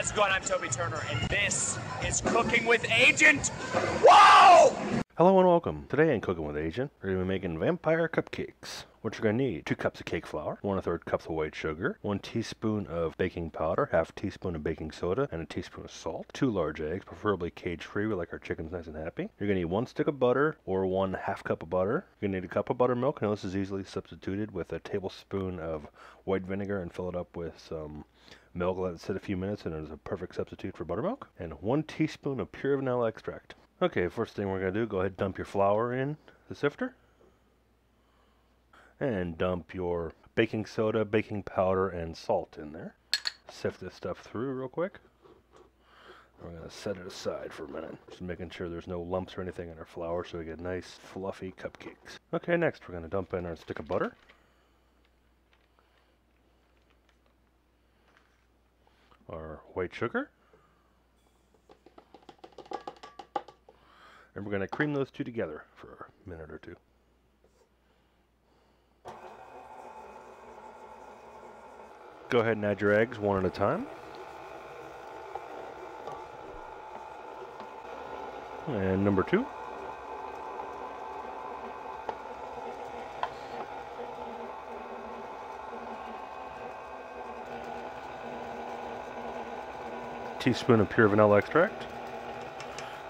How's it going? I'm Toby Turner, and this is Cooking with Agent. Whoa! Hello and welcome. Today in Cooking with Agent, we're going to be making vampire cupcakes. What you're going to need: 2 cups of cake flour, 1/3 cups of white sugar, 1 teaspoon of baking powder, 1/2 teaspoon of baking soda, and a teaspoon of salt, 2 large eggs, preferably cage-free. We like our chickens nice and happy. You're going to need 1 stick of butter or 1/2 cup of butter. You're going to need a cup of buttermilk. Now this is easily substituted with a tablespoon of white vinegar and fill it up with some milk. Let it sit a few minutes and it is a perfect substitute for buttermilk. And 1 teaspoon of pure vanilla extract. Okay, first thing we're going to do, go ahead and dump your flour in the sifter. And dump your baking soda, baking powder, and salt in there. Sift this stuff through real quick. We're going to set it aside for a minute. Just making sure there's no lumps or anything in our flour so we get nice, fluffy cupcakes. Okay, next we're going to dump in our stick of butter. Our white sugar. And we're going to cream those two together for a minute or two. Go ahead and add your eggs one at a time. And number 2. Teaspoon of pure vanilla extract.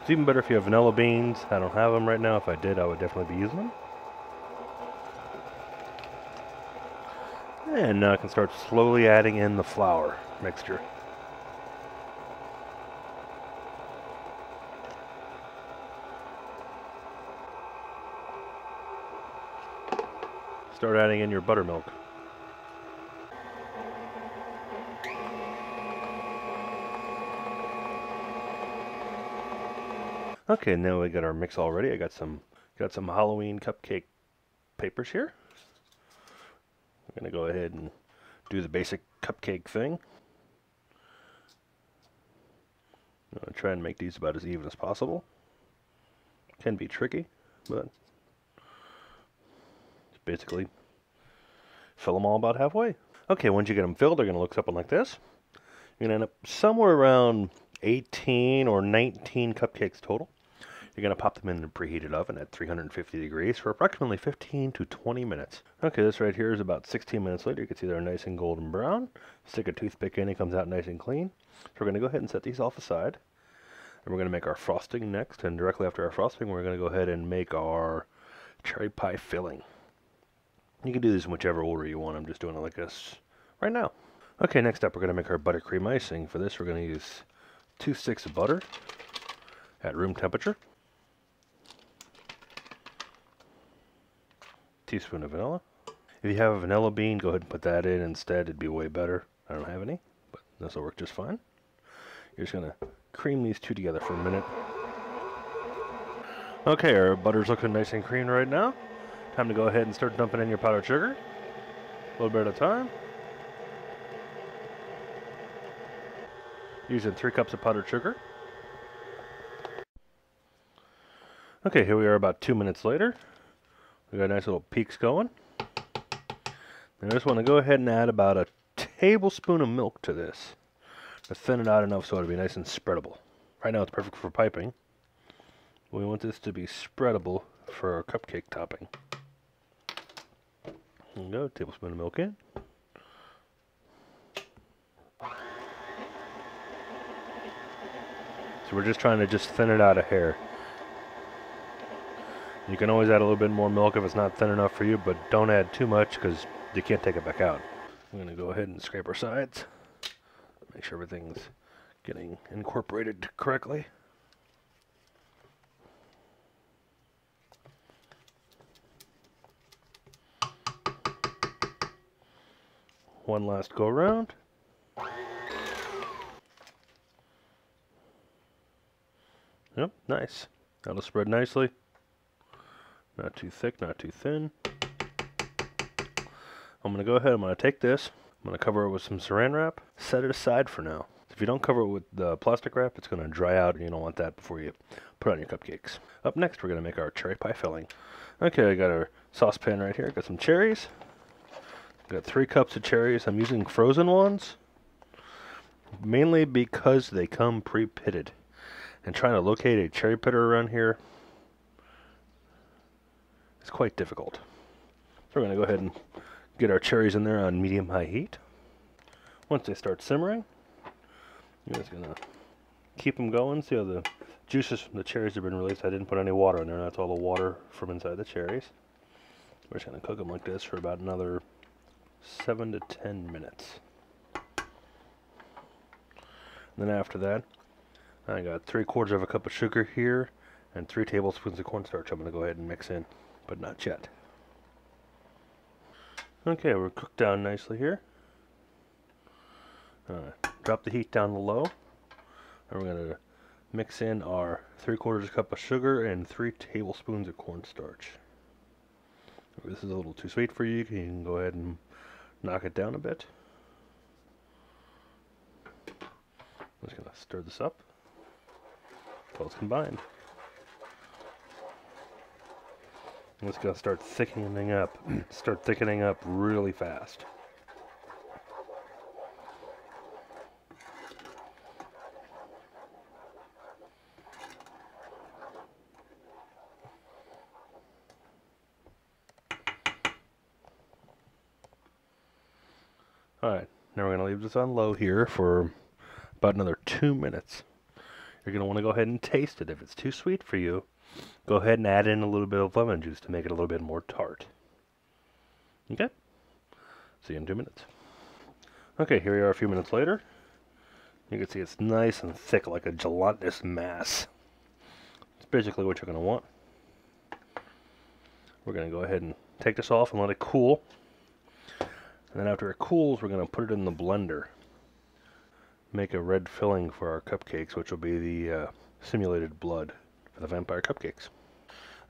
It's even better if you have vanilla beans. I don't have them right now. If I did, I would definitely be using them. And now I can start slowly adding in the flour mixture. Start adding in your buttermilk. Okay, now we got our mix all ready. I got some Halloween cupcake papers here. I'm going to go ahead and do the basic cupcake thing. I'm going to try and make these about as even as possible. Can be tricky, but basically fill them all about halfway. Okay, once you get them filled, they're going to look something like this. You're going to end up somewhere around 18 or 19 cupcakes total. You're going to pop them in the preheated oven at 350 degrees for approximately 15 to 20 minutes. Okay, this right here is about 16 minutes later. You can see they're nice and golden brown. Stick a toothpick in, it comes out nice and clean. So we're going to go ahead and set these off aside. And we're going to make our frosting next. And directly after our frosting, we're going to go ahead and make our cherry pie filling. You can do this in whichever order you want. I'm just doing it like this right now. Okay, next up we're going to make our buttercream icing. For this, we're going to use 2 sticks of butter at room temperature. Teaspoon of vanilla. If you have a vanilla bean, go ahead and put that in instead. It'd be way better. I don't have any, but this will work just fine. You're just going to cream these two together for a minute. Okay, our butter's looking nice and creamed right now. Time to go ahead and start dumping in your powdered sugar. A little bit at a time. Using 3 cups of powdered sugar. Okay, here we are about 2 minutes later. We got nice little peaks going. And I just want to go ahead and add about a tablespoon of milk to this to thin it out enough so it'll be nice and spreadable. Right now it's perfect for piping. We want this to be spreadable for our cupcake topping. There we go, tablespoon of milk in. So we're just trying to thin it out a hair. You can always add a little bit more milk if it's not thin enough for you, but don't add too much because you can't take it back out. I'm going to go ahead and scrape our sides. Make sure everything's getting incorporated correctly. One last go around. Yep, nice. That'll spread nicely. Not too thick, not too thin. I'm going to go ahead, I'm going to take this, I'm going to cover it with some saran wrap, set it aside for now. If you don't cover it with the plastic wrap, it's going to dry out and you don't want that before you put on your cupcakes. Up next, we're going to make our cherry pie filling. Okay, I got our saucepan right here, got some cherries. Got 3 cups of cherries, I'm using frozen ones. mainly because they come pre-pitted. And trying to locate a cherry pitter around here is quite difficult. So we're going to go ahead and get our cherries in there on medium-high heat. Once they start simmering, you're just going to keep them going. See how the juices from the cherries have been released. I didn't put any water in there. That's all the water from inside the cherries. We're just going to cook them like this for about another 7 to 10 minutes. And then after that, I got 3/4 of a cup of sugar here and 3 tablespoons of cornstarch I'm going to go ahead and mix in, but not yet. Okay, we're cooked down nicely here. Drop the heat down to low. And we're going to mix in our 3/4 cup of sugar and 3 tablespoons of cornstarch. If this is a little too sweet for you, you can go ahead and knock it down a bit. I'm just going to stir this up until it's combined. And it's going to start thickening up really fast. Alright, now we're going to leave this on low here for about another 2 minutes. You're going to want to go ahead and taste it. If it's too sweet for you, go ahead and add in a little bit of lemon juice to make it a little bit more tart. Okay? See you in 2 minutes. Okay, here we are a few minutes later. You can see it's nice and thick like a gelatinous mass. It's basically what you're going to want. We're going to go ahead and take this off and let it cool. And then after it cools, we're going to put it in the blender. Make a red filling for our cupcakes, which will be the simulated blood for the Vampire Cupcakes.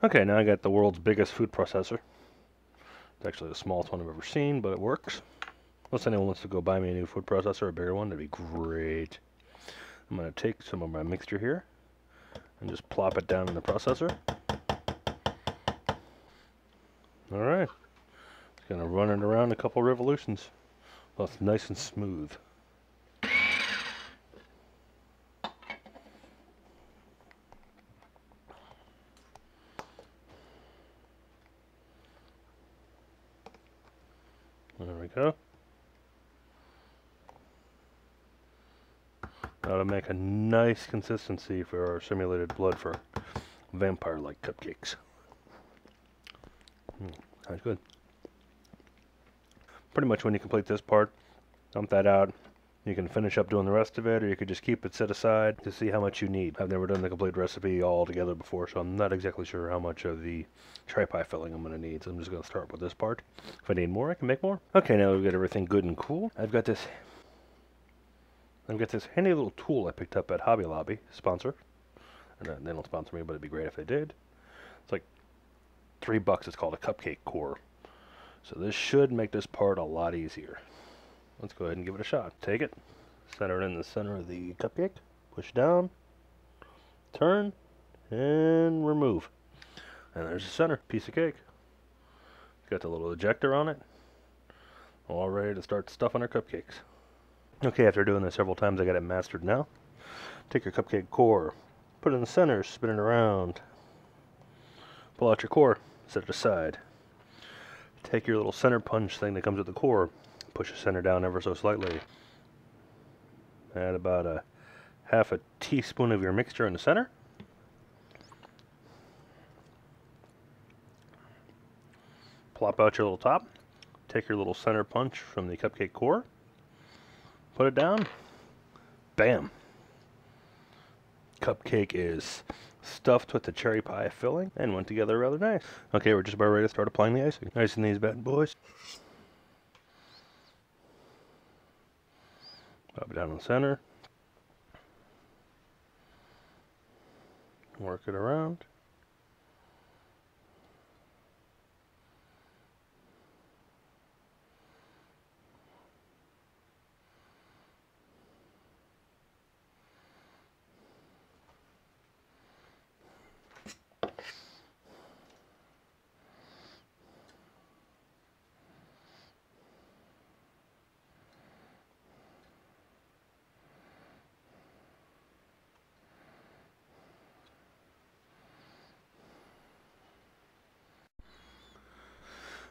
Okay, now I got the world's biggest food processor. It's actually the smallest one I've ever seen, but it works. Unless anyone wants to go buy me a new food processor, a bigger one, that'd be great. I'm going to take some of my mixture here and just plop it down in the processor. Alright. It's going to run it around a couple revolutions while it's nice and smooth. There we go. That'll make a nice consistency for our simulated blood for vampire-like cupcakes. That's good. Pretty much when you complete this part, dump that out. You can finish up doing the rest of it, or you could just keep it set aside to see how much you need. I've never done the complete recipe all together before, so I'm not exactly sure how much of the cherry pie filling I'm going to need. So I'm just going to start with this part. If I need more, I can make more. Okay, now we've got everything good and cool. I've got this handy little tool I picked up at Hobby Lobby, sponsor. And they don't sponsor me, but it'd be great if they did. It's like $3. It's called a cupcake core. So this should make this part a lot easier. Let's go ahead and give it a shot. Take it, center it in the center of the cupcake, push down, turn, and remove. And there's the center piece of cake. Got the little ejector on it. All ready to start stuffing our cupcakes. Okay, after doing this several times, I got it mastered now. Take your cupcake core, put it in the center, spin it around. Pull out your core, set it aside. Take your little center punch thing that comes with the core, push the center down ever so slightly. Add about a half a teaspoon of your mixture in the center. Plop out your little top. Take your little center punch from the cupcake core. Put it down. Bam! Cupcake is stuffed with the cherry pie filling and went together rather nice. Okay, we're just about ready to start applying the icing. Icing these bad boys. Pop it down in the center. Work it around.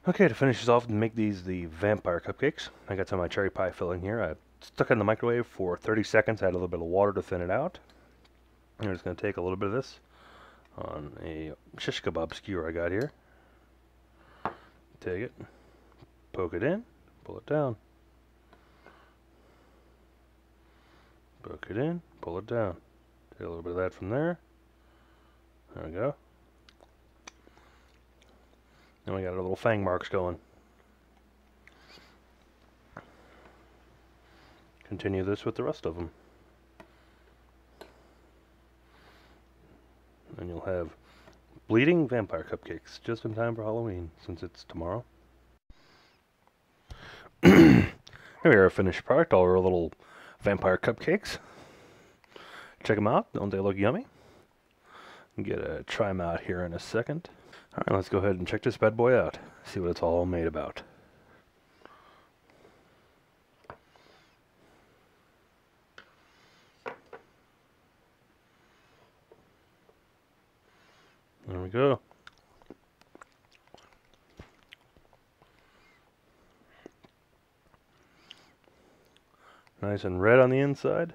Okay, to finish this off and make these the vampire cupcakes, I got some of my cherry pie filling here. I stuck it in the microwave for 30 seconds, add a little bit of water to thin it out. I'm just going to take a little bit of this on a shish kebab skewer I got here. Take it, poke it in, pull it down. Poke it in, pull it down. Take a little bit of that from there. There we go. Now we got our little fang marks going. Continue this with the rest of them. And you'll have bleeding vampire cupcakes just in time for Halloween, since it's tomorrow. Here we are, a finished product, all our little vampire cupcakes. Check them out, don't they look yummy? Try them out here in a second. Alright, let's go ahead and check this bad boy out. See what it's all made about. There we go. Nice and red on the inside.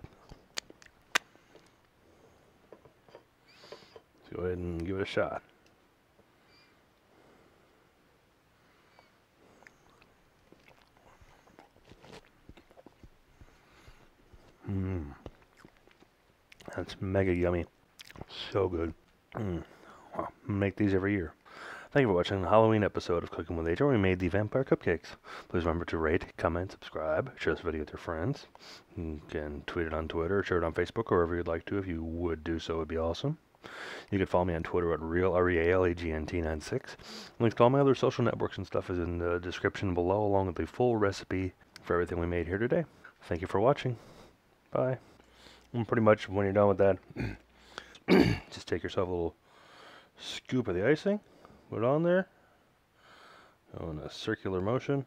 Let's go ahead and give it a shot. That's mega yummy. So good. Wow, make these every year. Thank you for watching the Halloween episode of Cooking with Agent, where we made the vampire cupcakes. Please remember to rate, comment, subscribe, share this video with your friends. You can tweet it on Twitter, share it on Facebook, or wherever you'd like to. If you would do so, it would be awesome. You can follow me on Twitter at REALAGNT96. Links to all my other social networks and stuff is in the description below, along with the full recipe for everything we made here today. Thank you for watching. Bye. And pretty much when you're done with that, just take yourself a little scoop of the icing, put it on there, go in a circular motion.